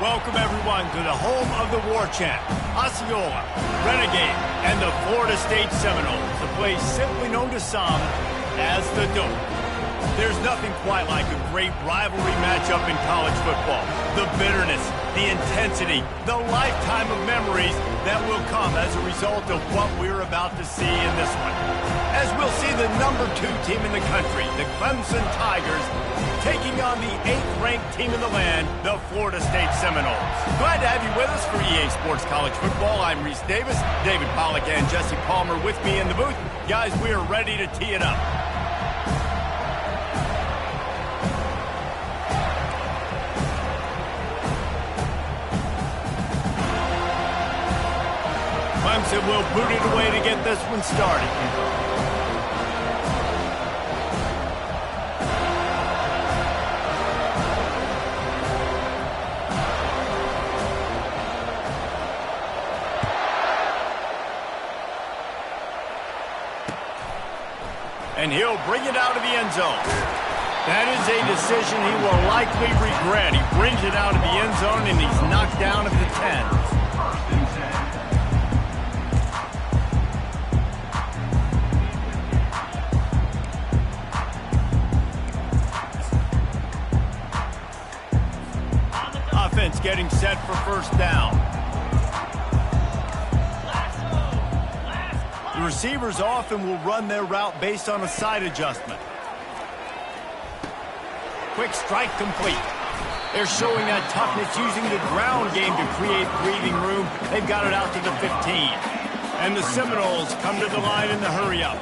Welcome, everyone, to the home of the war chant, Osceola, Renegade, and the Florida State Seminoles, the place simply known to some as the Dope. There's nothing quite like a great rivalry matchup in college football. The bitterness, the intensity, the lifetime of memories that will come as a result of what we're about to see in this one. As we'll see the #2 team in the country, the Clemson Tigers, taking on the 8th-ranked team in the land, the Florida State Seminoles. Glad to have you with us for EA Sports College Football. I'm Reese Davis, David Pollack and Jesse Palmer with me in the booth. Guys, we are ready to tee it up. Clemson will boot it away to get this one started. And he'll bring it out of the end zone. That is a decision he will likely regret. He brings it out of the end zone and he's knocked down at the 10. Offense getting set for first down. The receivers often will run their route based on a side adjustment. Quick strike complete. They're showing that toughness using the ground game to create breathing room. They've got it out to the 15. And the Seminoles come to the line in the hurry-up.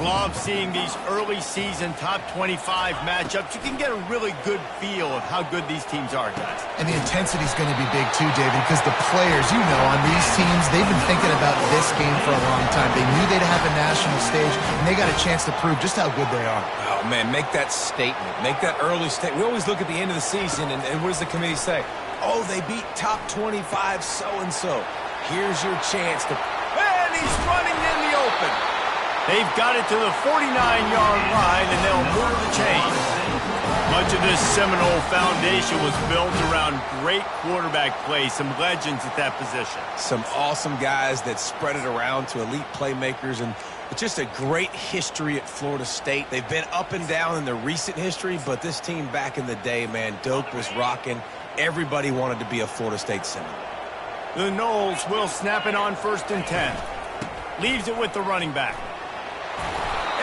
Love seeing these early season top 25 matchups. You can get a really good feel of how good these teams are, guys. And the intensity is going to be big too, David, because the players, you know, on these teams, they've been thinking about this game for a long time. They knew they'd have a national stage, and they got a chance to prove just how good they are. Oh, man, make that statement. Make that early statement. We always look at the end of the season, and what does the committee say? Oh, they beat top 25 so-and-so. Here's your chance to... And he's running in the open. They've got it to the 49-yard line, and they'll move the chains. Much of this Seminole foundation was built around great quarterback play, some legends at that position. Some awesome guys that spread it around to elite playmakers, and it's just a great history at Florida State. They've been up and down in the recent history, but this team back in the day, man, Doak was rocking. Everybody wanted to be a Florida State Seminole. The Noles will snap it on 1st and 10. Leaves it with the running back.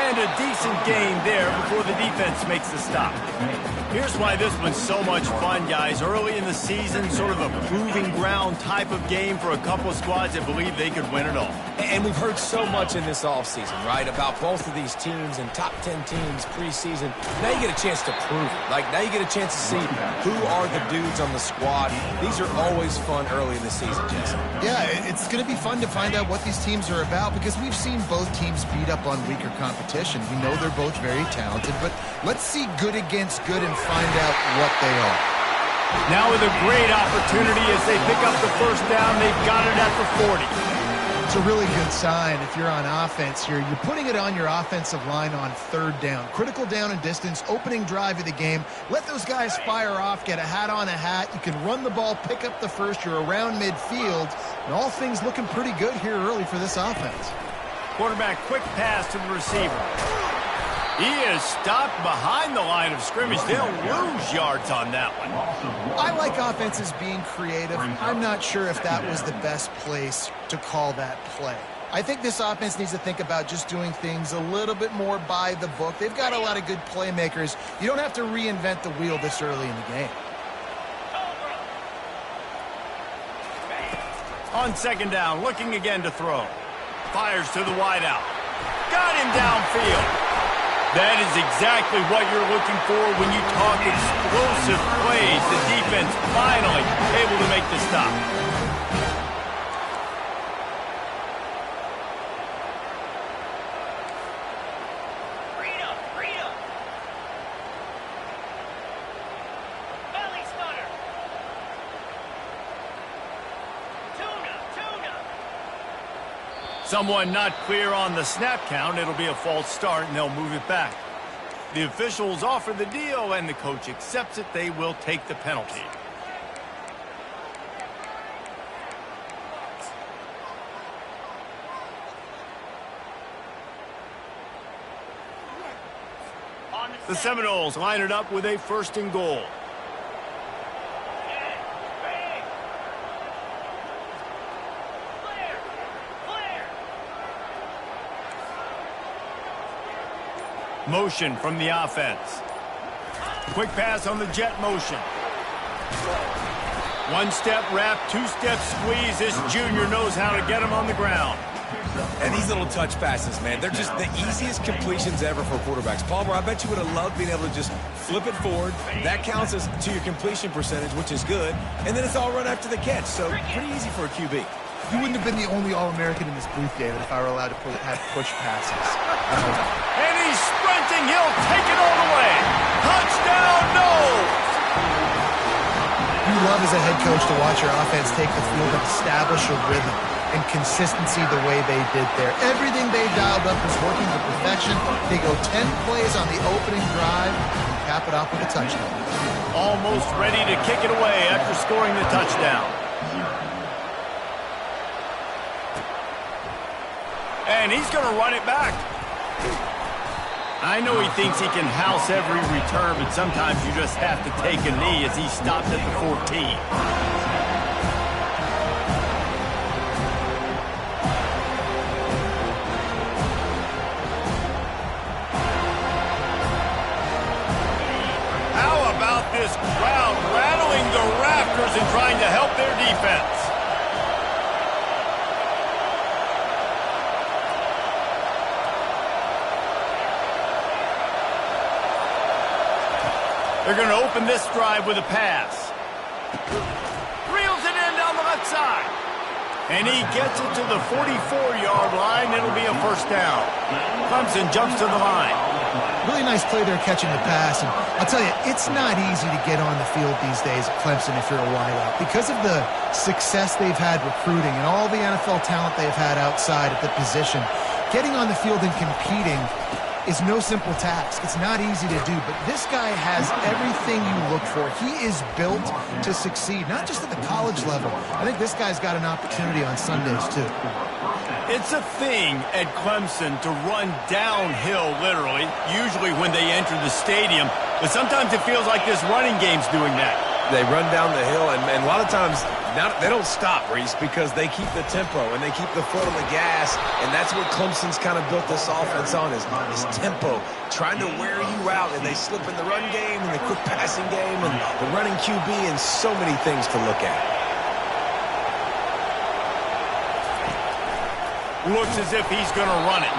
And a decent gain there before the defense makes the stop. Here's why this one's so much fun, guys. Early in the season, sort of a proving ground type of game for a couple of squads that believe they could win it all. And we've heard so much in this offseason, right, about both of these teams and top 10 teams preseason. Now you get a chance to prove it. Like, now you get a chance to see who are the dudes on the squad. These are always fun early in the season, Jesse. Yeah, it's going to be fun to find out what these teams are about because we've seen both teams beat up on weaker competition. We know they're both very talented, but let's see good against good and find out what they are. Now with a great opportunity as they pick up the first down, they've got it at the 40. It's a really good sign if you're on offense here. You're putting it on your offensive line on 3rd down. Critical down and distance, opening drive of the game. Let those guys fire off, get a hat on a hat. You can run the ball, pick up the first. You're around midfield. And all things looking pretty good here early for this offense. Quarterback, quick pass to the receiver. He is stopped behind the line of scrimmage. They'll lose yards on that one. I like offenses being creative. I'm not sure if that was the best place to call that play. I think this offense needs to think about just doing things a little bit more by the book. They've got a lot of good playmakers. You don't have to reinvent the wheel this early in the game. On 2nd down, looking again to throw. Fires to the wideout. Got him downfield. That is exactly what you're looking for when you talk explosive plays. The defense finally able to make the stop. Freedom. Belly stunner. Tuna. Someone not clear on the snap count. It'll be a false start, and they'll move it back. The officials offer the deal, and the coach accepts it. They will take the penalty. The Seminoles line it up with a 1st and goal. Motion from the offense. Quick pass on the jet motion. 1-step wrap, 2-step squeeze. This junior knows how to get him on the ground. And these little touch passes, man, they're just the easiest completions ever for quarterbacks. Palmer, I bet you would have loved being able to just flip it forward. That counts as to your completion percentage, which is good. And then it's all run after the catch, so pretty easy for a QB. You wouldn't have been the only All-American in this booth, David, if I were allowed to have push passes. And he's sprinting. He'll take it all the way. Touchdown, Noles! You love as a head coach to watch your offense take the field and establish a rhythm and consistency the way they did there. Everything they dialed up was working to perfection. They go 10 plays on the opening drive and cap it off with a touchdown. Almost ready to kick it away after scoring the touchdown. And he's going to run it back. I know he thinks he can house every return, but sometimes you just have to take a knee as he stopped at the 14. How about this crowd rattling the rafters and trying to help their defense? They're going to open this drive with a pass. Reels it in down the left side. And he gets it to the 44-yard line. It'll be a 1st down. Clemson jumps to the line. Really nice play there catching the pass. And I'll tell you, it's not easy to get on the field these days at Clemson if you're a wideout. Because of the success they've had recruiting and all the NFL talent they've had outside at the position, getting on the field and competing is no simple task. It's not easy to do, but this guy has everything you look for. He is built to succeed, not just at the college level. I think this guy's got an opportunity on Sundays, too. It's a thing at Clemson to run downhill, literally, usually when they enter the stadium, but sometimes it feels like this running game's doing that. They run down the hill, and a lot of times they don't stop, Reese, because they keep the tempo and they keep the foot on the gas, and that's what Clemson's kind of built this offense on is tempo, trying to wear you out, and they slip in the run game and the quick passing game and the running QB and so many things to look at. Looks as if he's going to run it.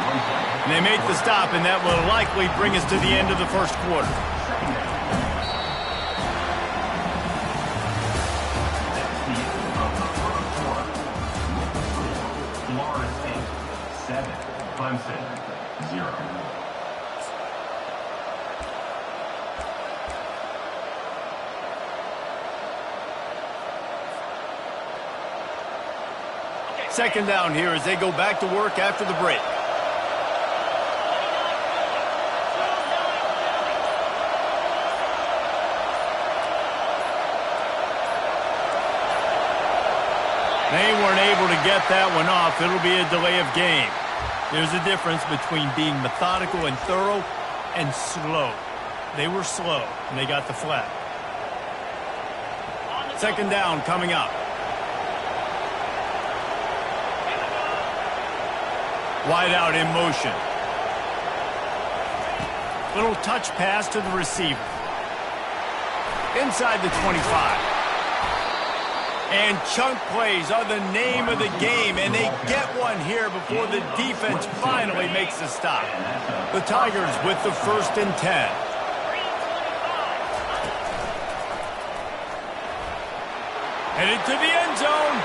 And they make the stop, and that will likely bring us to the end of the 1st quarter. Clemson, 0. Second down here as they go back to work after the break. They weren't able to get that one off. It'll be a delay of game. There's a difference between being methodical and thorough and slow. They were slow, and they got the flag. Second down coming up. Wide out in motion. Little touch pass to the receiver. Inside the 25. And chunk plays are the name of the game, and they get one here before the defense finally makes the stop. The Tigers with the 1st and 10. Headed to the end zone,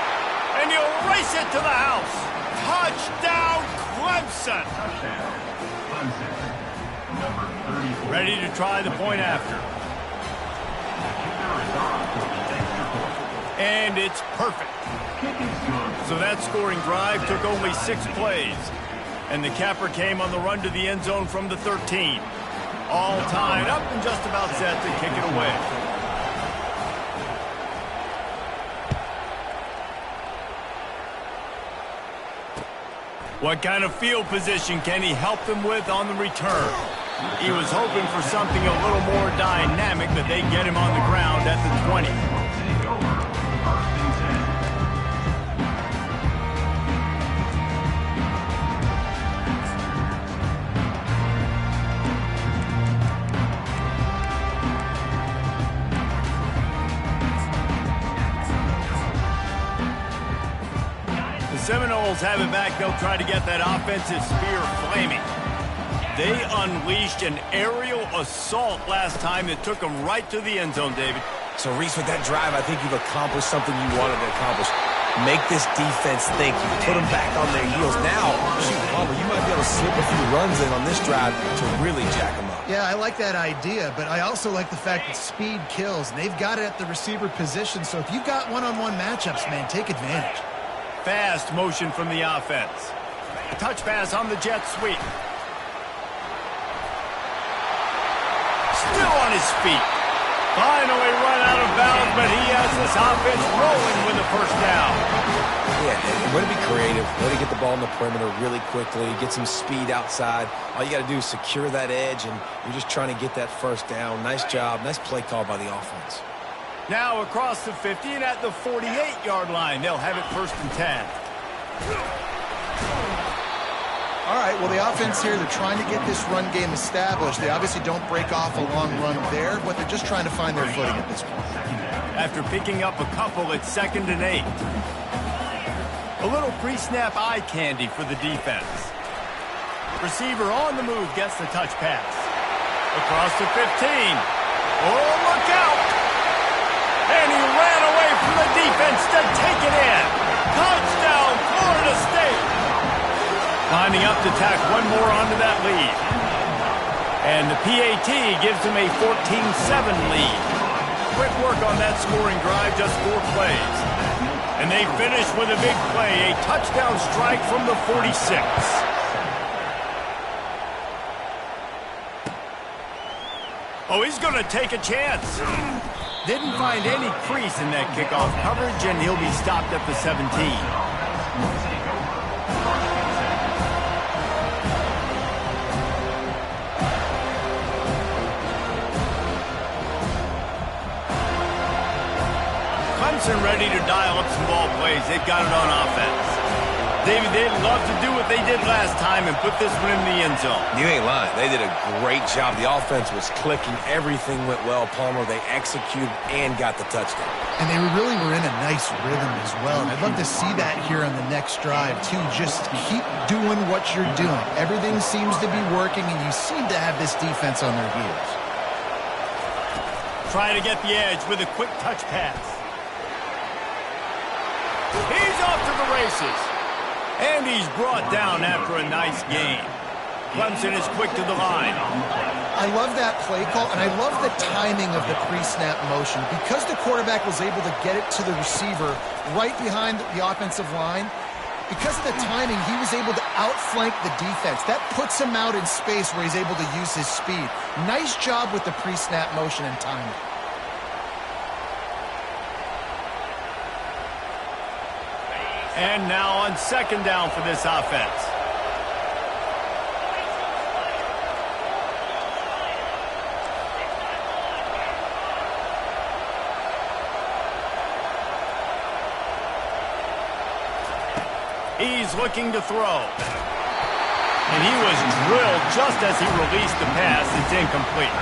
and he'll race it to the house. Touchdown, Clemson. Ready to try the point after. And it's perfect. So that scoring drive took only 6 plays. And the capper came on the run to the end zone from the 13. All tied up and just about set to kick it away. What kind of field position can he help them with on the return? He was hoping for something a little more dynamic, but they get him on the ground at the 20. Take over. First and 10. The Seminoles have it back. They'll try to get that offensive spear flaming. They unleashed an aerial assault last time that took them right to the end zone, David. So, Reese, with that drive, I think you've accomplished something you wanted to accomplish. Make this defense think. You put them back on their heels. Now, shoot, Palmer, you might be able to slip a few runs in on this drive to really jack them up. Yeah, I like that idea, but I also like the fact that speed kills, and they've got it at the receiver position. So if you've got one-on-one matchups, man, take advantage. Fast motion from the offense. Touch pass on the jet sweep. Still on his feet. Finally run out of bounds, but he has this offense rolling with a first down. Yeah, way to be creative. Way to get the ball in the perimeter really quickly. Get some speed outside. All you got to do is secure that edge, and you're just trying to get that first down. Nice job. Nice play call by the offense. Now across the 50 and at the 48-yard line. They'll have it first and 10. All right, well, the offense here, they're trying to get this run game established. They obviously don't break off a long run there, but they're just trying to find their footing at this point. After picking up a couple, it's 2nd and 8. A little pre-snap eye candy for the defense. Receiver on the move gets the touch pass. Across the 15. Oh, look out! And he ran away from the defense to take it in. Touchdown, Florida State! Lining up to tack one more onto that lead. And the PAT gives them a 14-7 lead. Quick work on that scoring drive, just 4 plays. And they finish with a big play, a touchdown strike from the 46. Oh, he's going to take a chance. Didn't find any crease in that kickoff coverage, and he'll be stopped at the 17. Clemson ready to dial up some ball plays. They've got it on offense. David, they'd love to do what they did last time and put this one in the end zone. You ain't lying. They did a great job. The offense was clicking. Everything went well. Palmer, they executed and got the touchdown. And they really were in a nice rhythm as well. And I'd love to see that here on the next drive, too. Just keep doing what you're doing. Everything seems to be working, and you seem to have this defense on their heels. Trying to get the edge with a quick touch pass. He's off to the races. And he's brought down after a nice gain. Clemson is quick to the line. I love that play call, and I love the timing of the pre-snap motion. Because the quarterback was able to get it to the receiver right behind the offensive line, because of the timing, he was able to outflank the defense. That puts him out in space where he's able to use his speed. Nice job with the pre-snap motion and timing. And now on 2nd down for this offense. He's looking to throw. And he was drilled just as he released the pass. It's incomplete.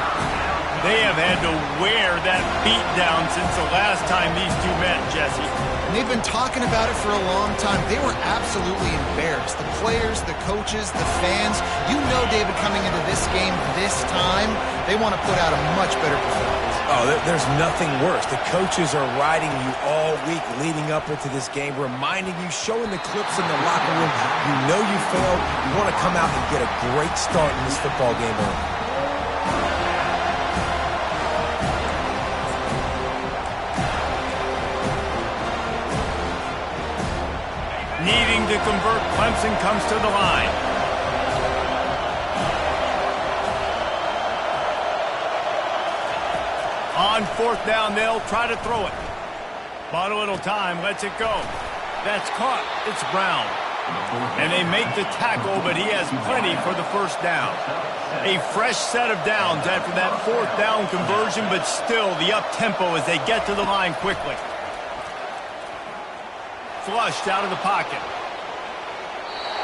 They have had to wear that beat down since the last time these two met, Jesse. And they've been talking about it for a long time. They were absolutely embarrassed. The players, the coaches, the fans. You know, David, coming into this game this time, they want to put out a much better performance. Oh, there's nothing worse. The coaches are riding you all week leading up into this game, reminding you, showing the clips in the locker room. You know you failed. You want to come out and get a great start in this football game early. Needing to convert, Clemson comes to the line. On 4th down, they'll try to throw it. Bought a little time, lets it go. That's caught. It's Brown. And they make the tackle, but he has plenty for the first down. A fresh set of downs after that fourth down conversion, but still the up-tempo as they get to the line quickly. Flushed out of the pocket.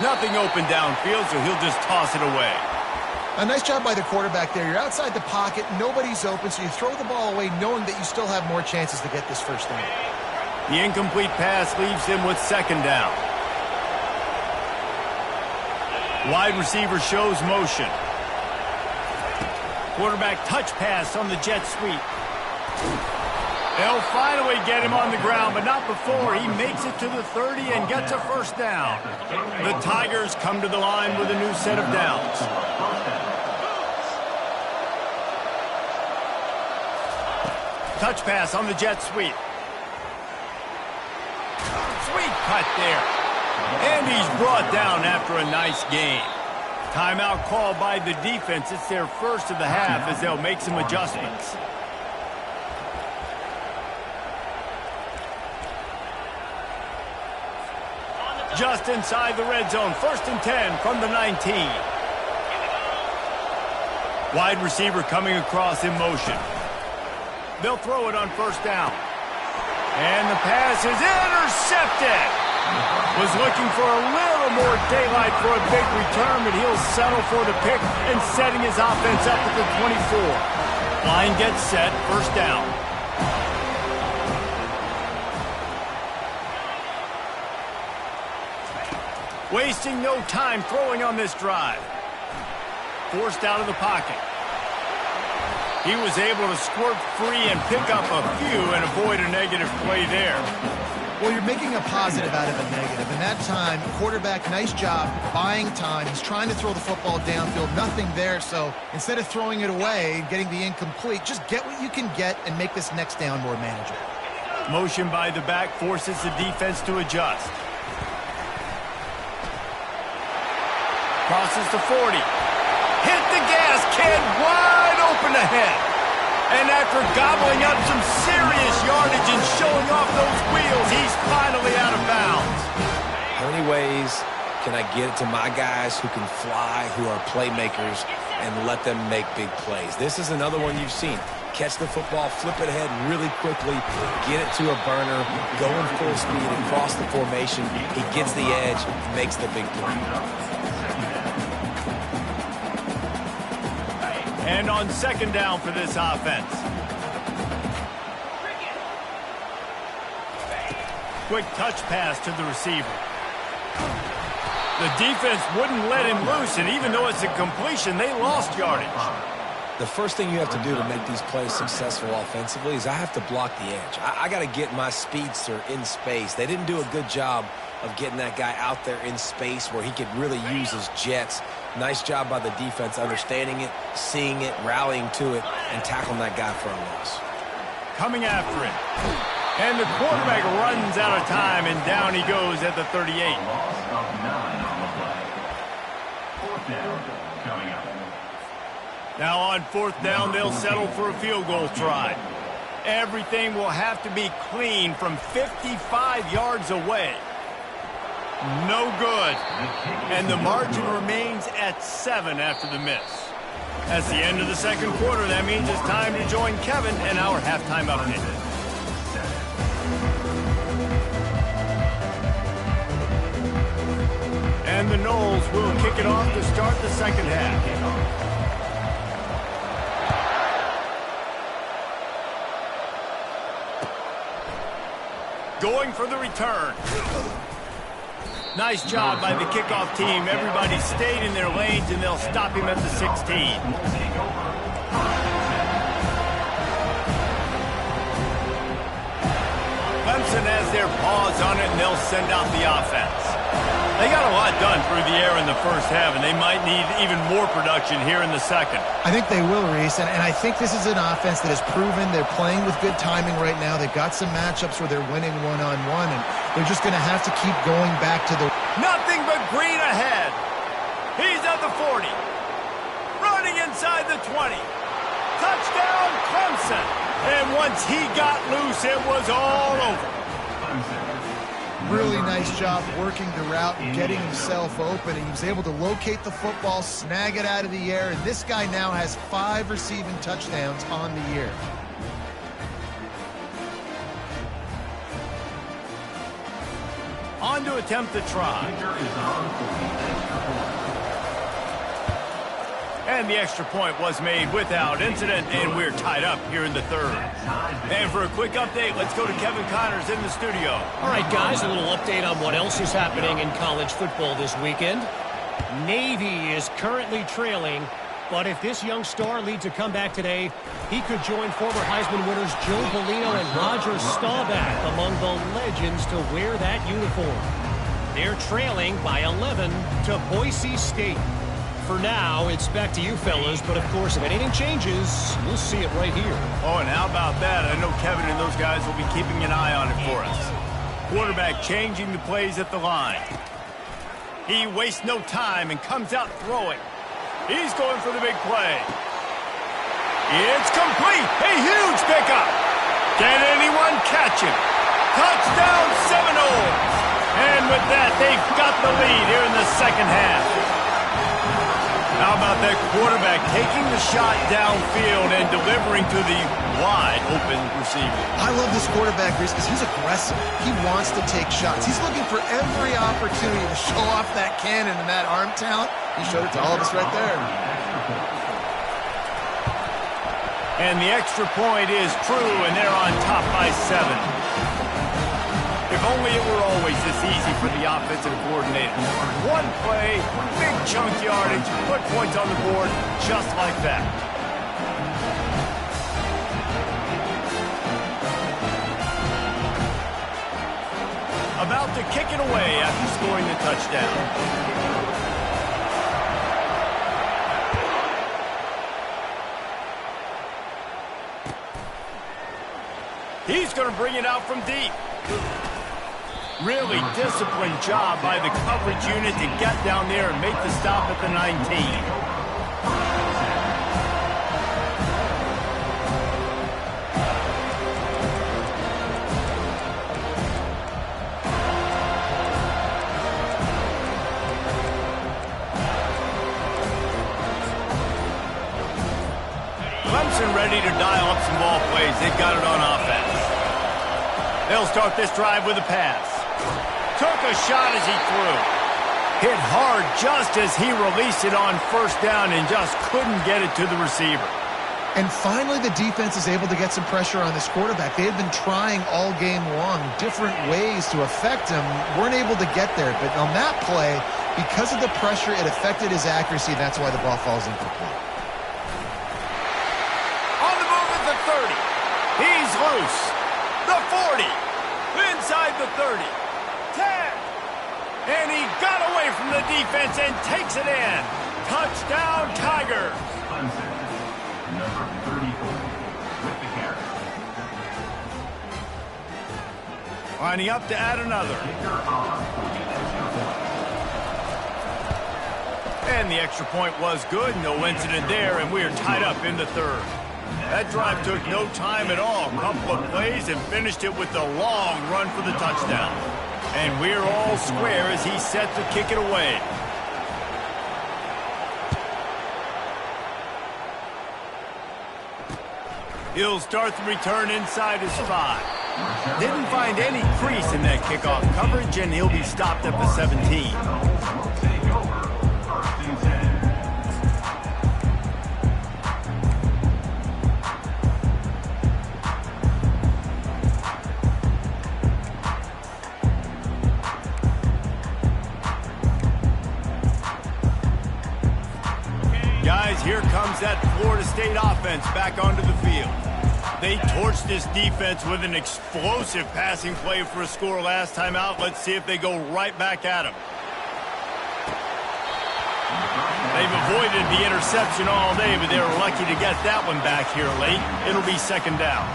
Nothing open downfield, so he'll just toss it away. A nice job by the quarterback there. You're outside the pocket, nobody's open, so you throw the ball away knowing that you still have more chances to get this first down. The incomplete pass leaves him with second down. Wide receiver shows motion. Quarterback touch pass on the jet sweep. They'll finally get him on the ground, but not before he makes it to the 30 and gets a first down. The Tigers come to the line with a new set of downs. Touch pass on the jet sweep. Sweet cut there. And he's brought down after a nice gain. Timeout called by the defense. It's their first of the half as they'll make some adjustments. Just inside the red zone. 1st and 10 from the 19. Wide receiver coming across in motion. They'll throw it on first down. And the pass is intercepted. Was looking for a little more daylight for a big return, but he'll settle for the pick and setting his offense up at the 24. Line gets set, first down. Wasting no time throwing on this drive. Forced out of the pocket. He was able to squirt free and pick up a few and avoid a negative play there. Well, you're making a positive out of a negative. And that time, quarterback, nice job, buying time. He's trying to throw the football downfield, nothing there. So instead of throwing it away and getting the incomplete, just get what you can get and make this next down more manageable. Motion by the back forces the defense to adjust. Crosses to 40. Hit the gas, kid, wide open ahead. And after gobbling up some serious yardage and showing off those wheels, he's finally out of bounds. How many ways can I get it to my guys who can fly, who are playmakers, and let them make big plays? This is another one you've seen. Catch the football, flip it ahead really quickly, get it to a burner, go in full speed across the formation. He gets the edge, makes the big play. And on second down for this offense. Quick touch pass to the receiver. The defense wouldn't let him loose, and even though it's a completion, they lost yardage. The first thing you have to do to make these plays successful offensively is I have to block the edge. I got to get my speedster in space. They didn't do a good job of getting that guy out there in space where he could really use his jets. Nice job by the defense understanding it, seeing it, rallying to it, and tackling that guy for a loss. Coming after it. And the quarterback runs out of time, and down he goes at the 38. Loss of 9 on the play. 4th down coming up. Now on 4th down, they'll settle for a field goal try. Everything will have to be clean from 55 yards away. No good. And the margin remains at 7 after the miss. That's the end of the second quarter. That means it's time to join Kevin and our halftime update. And the Noles will kick it off to start the second half. Going for the return. Nice job by the kickoff team. Everybody stayed in their lanes, and they'll stop him at the 16. Clemson has their paws on it, and they'll send out the offense. They got a lot done through the air in the first half, and they might need even more production here in the second. I think they will, Reese, and I think this is an offense that has proven they're playing with good timing right now. They've got some matchups where they're winning one-on-one, and they're just going to have to keep going back to the... Nothing but green ahead. He's at the 40. Running inside the 20. Touchdown, Clemson. And once he got loose, it was all over. really nice job working the route and getting himself open. And he was able to locate the football, snag it out of the air, and this guy now has 5 receiving touchdowns on the year. On to attempt the try. And the extra point was made without incident, and we're tied up here in the third. And for a quick update, let's go to Kevin Connors in the studio. All right, guys, a little update on what else is happening in college football this weekend. Navy is currently trailing, but if this young star leads a comeback today, he could join former Heisman winners Joe Bellino and Roger Staubach among the legends to wear that uniform. They're trailing by 11 to Boise State. For now, it's back to you fellas, but of course, if anything changes, you'll see it right here. Oh, and how about that? I know Kevin and those guys will be keeping an eye on it for us. Quarterback changing the plays at the line. He wastes no time and comes out throwing. He's going for the big play. It's complete. A huge pickup. Can anyone catch him? Touchdown Seminoles. And with that, they've got the lead here in the second half. How about that quarterback taking the shot downfield and delivering to the wide-open receiver? I love this quarterback, Reese, because he's aggressive. He wants to take shots. He's looking for every opportunity to show off that cannon and that arm talent. He showed it to all of us right there. And the extra point is true, and they're on top by 7. If only it were always this easy for the offensive coordinator. One play, big chunk yardage, put points on the board just like that. About to kick it away after scoring the touchdown. He's going to bring it out from deep. Really disciplined job by the coverage unit to get down there and make the stop at the 19. Clemson ready to dial up some ball plays. They've got it on offense. They'll start this drive with a pass. Took a shot as he threw. Hit hard just as he released it on first down and just couldn't get it to the receiver. And finally, the defense is able to get some pressure on this quarterback. They have been trying all game long different ways to affect him. Weren't able to get there. But on that play, because of the pressure, it affected his accuracy. That's why the ball falls incomplete. On the move at the 30. He's loose. The 40. Inside the 30. 10. And he got away from the defense and takes it in. Touchdown, Tigers. Clemson, number 34, with the carry. Lining up to add another. And the extra point was good. No incident there, and we're tied up in the third. That drive took no time at all. A couple of plays and finished it with a long run for the touchdown. And we're all square as he's set to kick it away. He'll start the return inside his 5. Didn't find any crease in that kickoff coverage, and he'll be stopped at the 17. Guys, here comes that Florida State offense back onto the field. They torched this defense with an explosive passing play for a score last time out. Let's see if they go right back at him. They've avoided the interception all day, but they were lucky to get that one back here late. It'll be second down.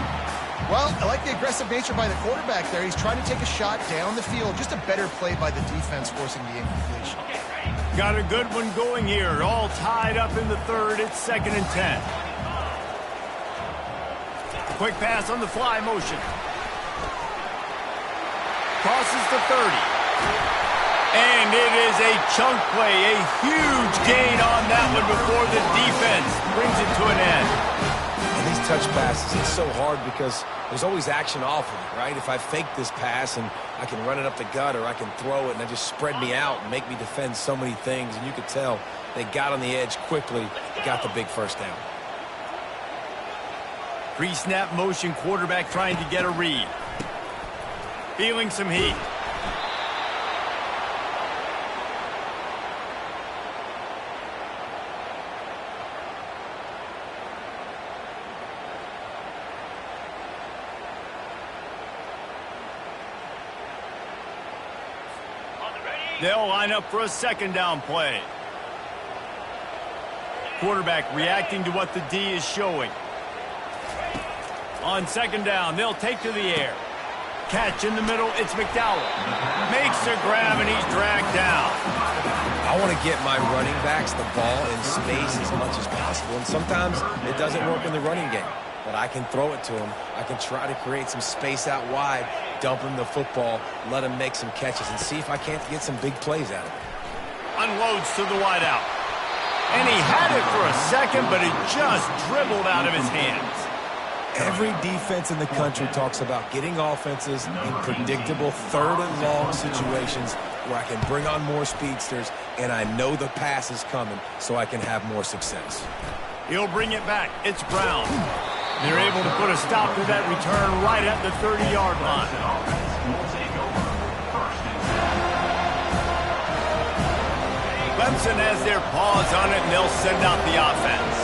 Well, I like the aggressive nature by the quarterback there. He's trying to take a shot down the field. Just a better play by the defense forcing the incompletion. Got a good one going here. All tied up in the third. It's 2nd and 10. Quick pass on the fly motion. crosses the 30. And it is a chunk play, a huge gain on that one before the defense brings it to an end. And these touch passes, it's so hard because there's always action off of it, right? If I fake this pass and I can run it up the gut, or I can throw it and they just spread me out and make me defend so many things, and you could tell they got on the edge quickly, got the big first down. Pre-snap motion, quarterback trying to get a read. Feeling some heat. They'll line up for a second down play. Quarterback reacting to what the D is showing. On second down, they'll take to the air. Catch in the middle, it's McDowell. Makes a grab and he's dragged down. I want to get my running backs the ball in space as much as possible, and sometimes it doesn't work in the running game. But I can throw it to him. I can try to create some space out wide, dump him the football, let him make some catches, and see if I can't get some big plays out of it. Unloads to the wideout. And he had it for a second, but it just dribbled out of his hands. Every defense in the country talks about getting offenses in predictable third and long situations where I can bring on more speedsters and I know the pass is coming so I can have more success. He'll bring it back. It's Brown. They're able to put a stop to that return right at the 30-yard line. Clemson has their paws on it, and they'll send out the offense.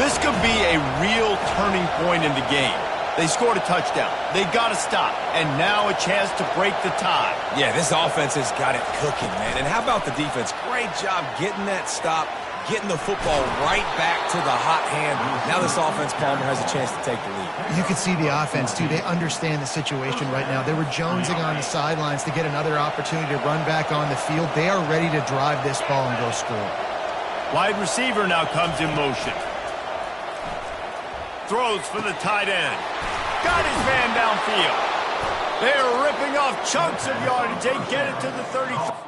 This could be a real turning point in the game. They scored a touchdown. They got to stop, and now a chance to break the tie. Yeah, this offense has got it cooking, man. And how about the defense? Great job getting that stop, getting the football right back to the hot hand. Now this offense, Palmer, has a chance to take the lead. You can see the offense, too. They understand the situation right now. They were jonesing on the sidelines to get another opportunity to run back on the field. They are ready to drive this ball and go score. Wide receiver now comes in motion. Throws for the tight end. Got his man downfield. They're ripping off chunks of yardage. They get it to the 33.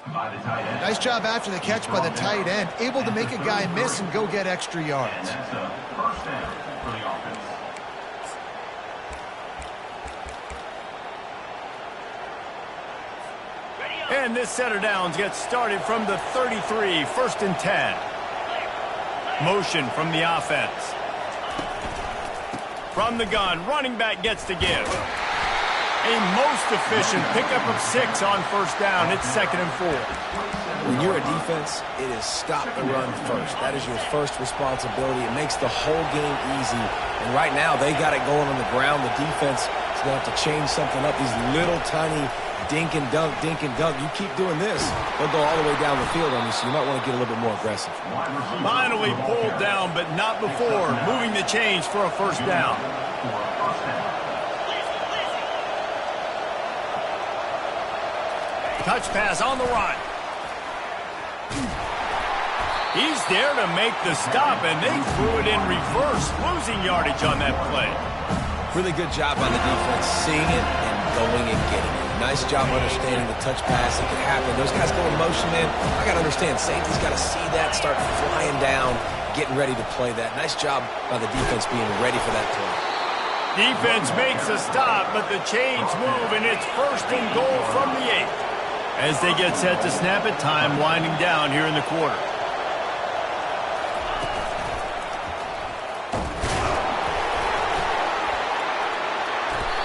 Nice job after the catch by the tight end, able to make a guy miss and go get extra yards. And this set of downs gets started from the 33, 1st and 10. Motion from the offense. From the gun, running back gets to give. A most efficient pickup of 6 on first down. It's 2nd and 4. When you're a defense, it is stop the run first. That is your first responsibility. It makes the whole game easy. And right now, they got it going on the ground. The defense is going to have to change something up. These little tiny dink and dunk, dink and dunk. You keep doing this, they'll go all the way down the field on you, so you might want to get a little bit more aggressive. Finally pulled down, but not before moving the chains for a first down. Touch pass on the run. He's there to make the stop, and they threw it in reverse, losing yardage on that play. Really good job by the defense, seeing it and going and getting it. Nice job understanding the touch pass that could happen. Those guys go in motion, man. I got to understand, safety's got to see that, start flying down, getting ready to play that. Nice job by the defense being ready for that play. Defense makes a stop, but the chains move, and it's 1st and goal from the 8. As they get set to snap it, time winding down here in the quarter.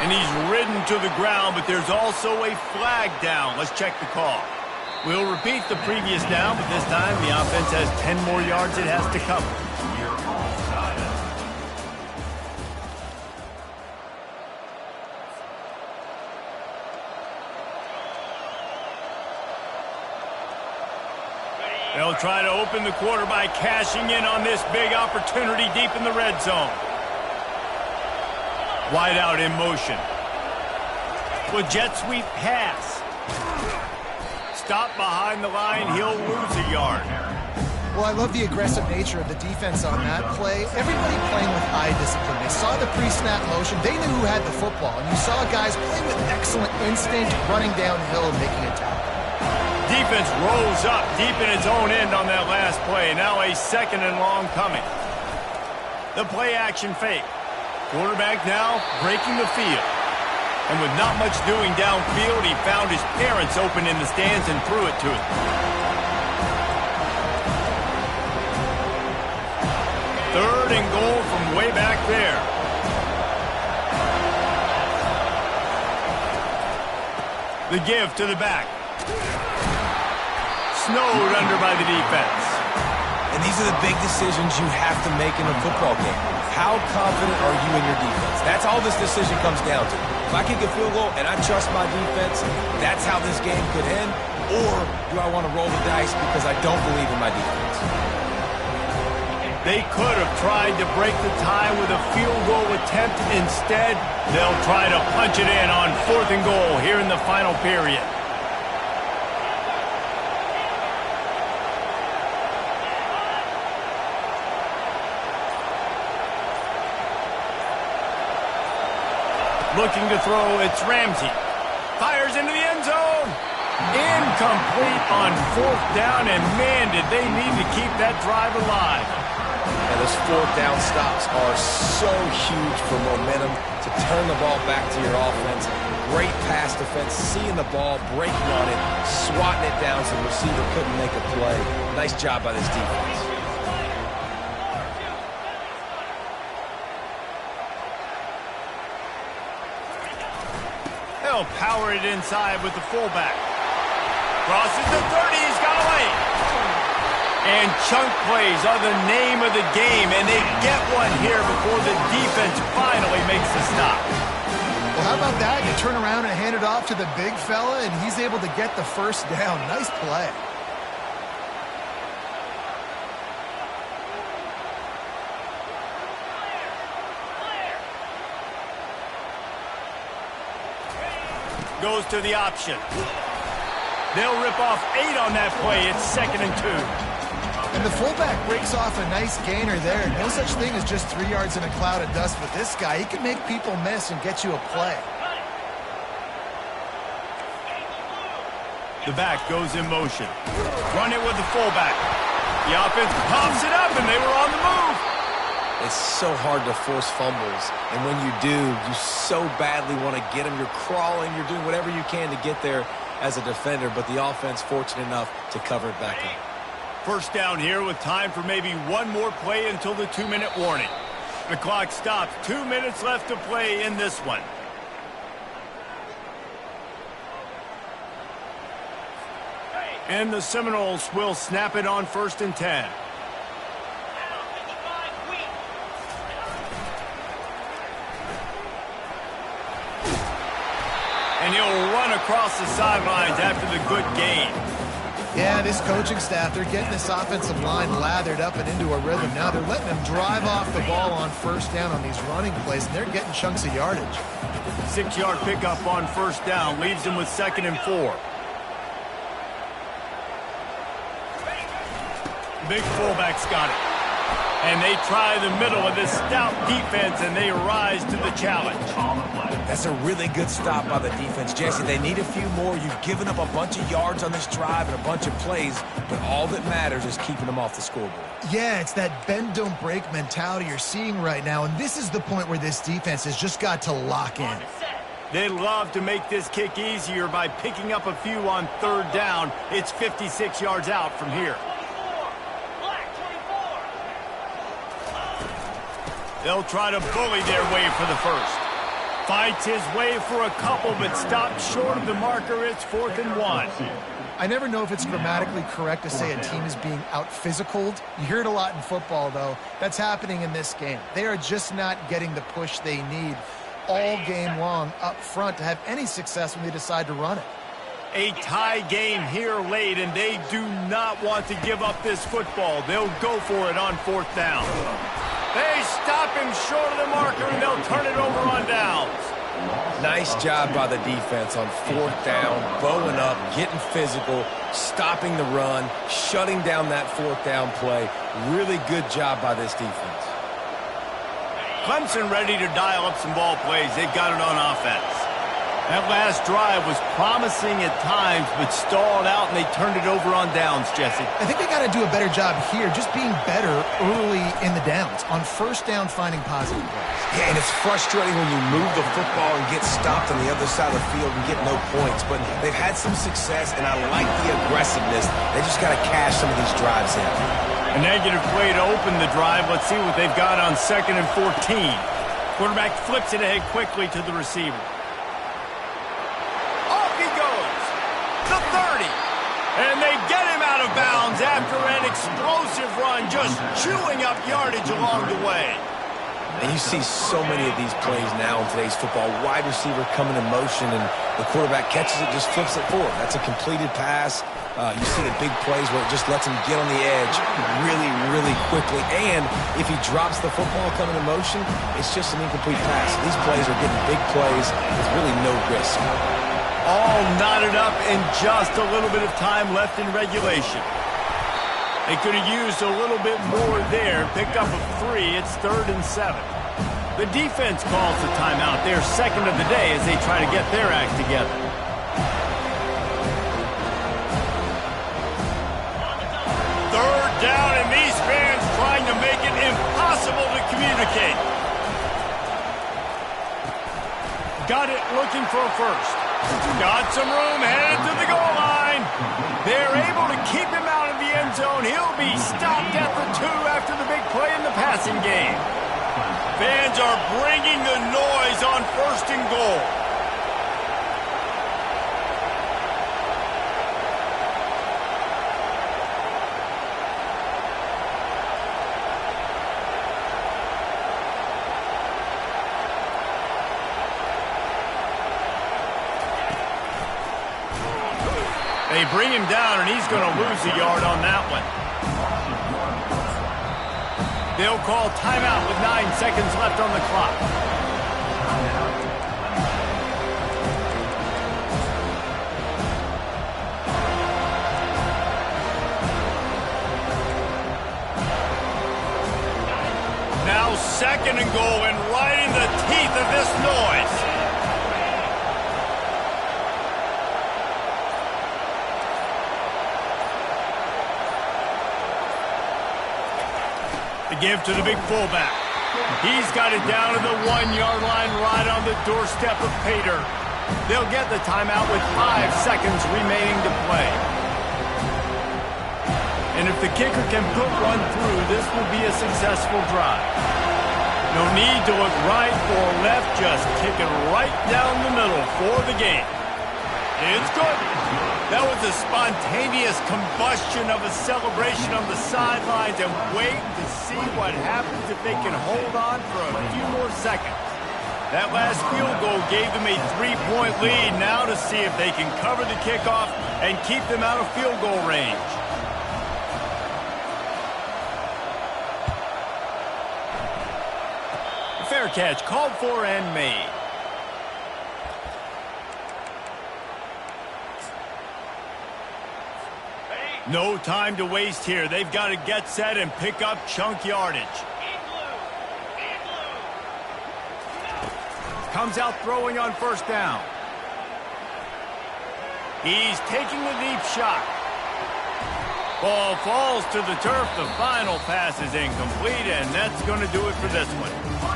And he's ridden to the ground, but there's also a flag down. Let's check the call. We'll repeat the previous down, but this time the offense has 10 more yards it has to cover. You're offside. They'll try to open the quarter by cashing in on this big opportunity deep in the red zone. Wide out in motion. With jet sweep pass. Stop behind the line. He'll lose a yard. Well, I love the aggressive nature of the defense on that play. Everybody playing with eye discipline. They saw the pre-snap motion. They knew who had the football. And you saw guys play with excellent instinct, running downhill and making a tackle. Defense rolls up deep in its own end on that last play. Now a 2nd and long coming. The play action fake. Quarterback now breaking the field. And with not much doing downfield, he found his parents open in the stands and threw it to him. Third and goal from way back there. The give to the back. Snowed under by the defense. And these are the big decisions you have to make in a football game. How confident are you in your defense? That's all this decision comes down to. If I kick a field goal and I trust my defense, that's how this game could end. Or do I want to roll the dice because I don't believe in my defense? They could have tried to break the tie with a field goal attempt. Instead, they'll try to punch it in on 4th and goal here in the final period. Looking to throw, it's Ramsey. Fires into the end zone. Incomplete on 4th down, and man, did they need to keep that drive alive. And those 4th down stops are so huge for momentum to turn the ball back to your offense. Great pass defense, seeing the ball, breaking on it, swatting it down so the receiver couldn't make a play. Nice job by this defense. They'll power it inside with the fullback. Crosses the 30, he's got away. And chunk plays are the name of the game, and they get one here before the defense finally makes the stop. Well, how about that? You turn around and hand it off to the big fella, and he's able to get the 1st down. Nice play. Goes to the option. They'll rip off 8 on that play. It's 2nd and 2. And the fullback breaks off a nice gainer there. No such thing as just 3 yards in a cloud of dust with this guy. He can make people miss and get you a play. The back goes in motion. Run it with the fullback. The offense pops it up, and they were on the move. It's so hard to force fumbles, and when you do, you so badly want to get them. You're crawling, you're doing whatever you can to get there as a defender, but the offense fortunate enough to cover it back up. 1st down here with time for maybe one more play until the 2-minute warning. The clock stops. 2 minutes left to play in this one. And the Seminoles will snap it on 1st and 10. And he'll run across the sidelines after the good gain. Yeah, this coaching staff, they're getting this offensive line lathered up and into a rhythm. Now they're letting them drive off the ball on 1st down on these running plays, and they're getting chunks of yardage. 6-yard pickup on 1st down leaves them with 2nd and 4. Big fullback's got it. And they try the middle of this stout defense, and they rise to the challenge. That's a really good stop by the defense. Jesse, they need a few more. You've given up a bunch of yards on this drive and a bunch of plays, but all that matters is keeping them off the scoreboard. Yeah, it's that bend, don't break mentality you're seeing right now, and this is the point where this defense has just got to lock in. They'd love to make this kick easier by picking up a few on 3rd down. It's 56 yards out from here. They'll try to bully their way for the 1st. Fights his way for a couple, but stopped short of the marker. It's 4th and 1. I never know if it's grammatically correct to say a team is being out-physicaled. You hear it a lot in football, though. That's happening in this game. They are just not getting the push they need all game long up front to have any success when they decide to run it. A tie game here late, and they do not want to give up this football. They'll go for it on 4th down. They stop him short of the marker, and they'll turn it over on downs. Nice job by the defense on 4th down, bowing up, getting physical, stopping the run, shutting down that 4th down play. Really good job by this defense. Clemson ready to dial up some ball plays. They've got it on offense. That last drive was promising at times, but stalled out, and they turned it over on downs, Jesse. I think they got to do a better job here, just being better early in the downs. On 1st down, finding positive plays. Yeah, and it's frustrating when you move the football and get stopped on the other side of the field and get no points. But they've had some success, and I like the aggressiveness. They just got to cash some of these drives in. A negative play to open the drive. Let's see what they've got on 2nd and 14. Quarterback flips it ahead quickly to the receiver. Off he goes. The 30. And they get him out of bounds after an explosive run, just chewing up yardage along the way. And you see so many of these plays now in today's football. Wide receiver coming in motion, and the quarterback catches it, just flips it forward. That's a completed pass. You see the big plays where it just lets him get on the edge really, really quickly. And if he drops the football coming in motion, it's just an incomplete pass. These plays are getting big plays with really no risk. All knotted up in just a little bit of time left in regulation. They could have used a little bit more there. Picked up a 3. It's 3rd and 7. The defense calls the timeout. Their 2nd of the day as they try to get their act together. Third down, and these fans trying to make it impossible to communicate. Got it, looking for a first. Got some room, headed to the goal line. They're able to keep him out of the end zone. He'll be stopped at the 2 after the big play in the passing game. Fans are bringing the noise on 1st and goal. They bring him down, and he's going to lose a yard on that one. They'll call timeout with 9 seconds left on the clock. Now 2nd and goal, and right in the teeth of this noise. Give to the big fullback. He's got it down to the 1-yard line right on the doorstep of Pater. They'll get the timeout with 5 seconds remaining to play. And if the kicker can put one through, this will be a successful drive. No need to look right or left, just kick it right down the middle for the game. It's good. That was a spontaneous combustion of a celebration on the sidelines, and wait to see what happens if they can hold on for a few more seconds. That last field goal gave them a 3-point lead. Now to see if they can cover the kickoff and keep them out of field goal range. Fair catch called for and made. No time to waste here. They've got to get set and pick up chunk yardage. Comes out throwing on 1st down. He's taking the deep shot. Ball falls to the turf. The final pass is incomplete, and that's going to do it for this one.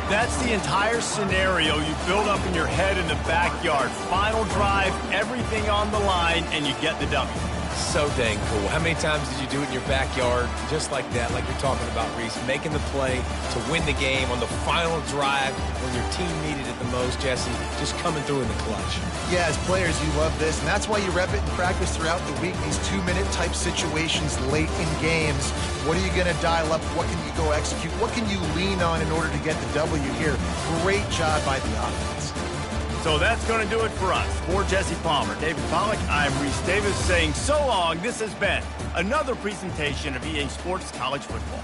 That's the entire scenario you build up in your head in the backyard. Final drive, everything on the line, and you get the W. So dang cool. How many times did you do it in your backyard just like that, like you're talking about, Reese, making the play to win the game on the final drive when your team needed it the most, Jesse, just coming through in the clutch. Yeah, as players, you love this, and that's why you rep it in practice throughout the week, these 2-minute type situations late in games. What are you going to dial up? What can you go execute? What can you lean on in order to get the W here? Great job by the offense. So that's going to do it for us. For Jesse Palmer, David Pollack, I'm Reese Davis saying so long. This has been another presentation of EA Sports College Football.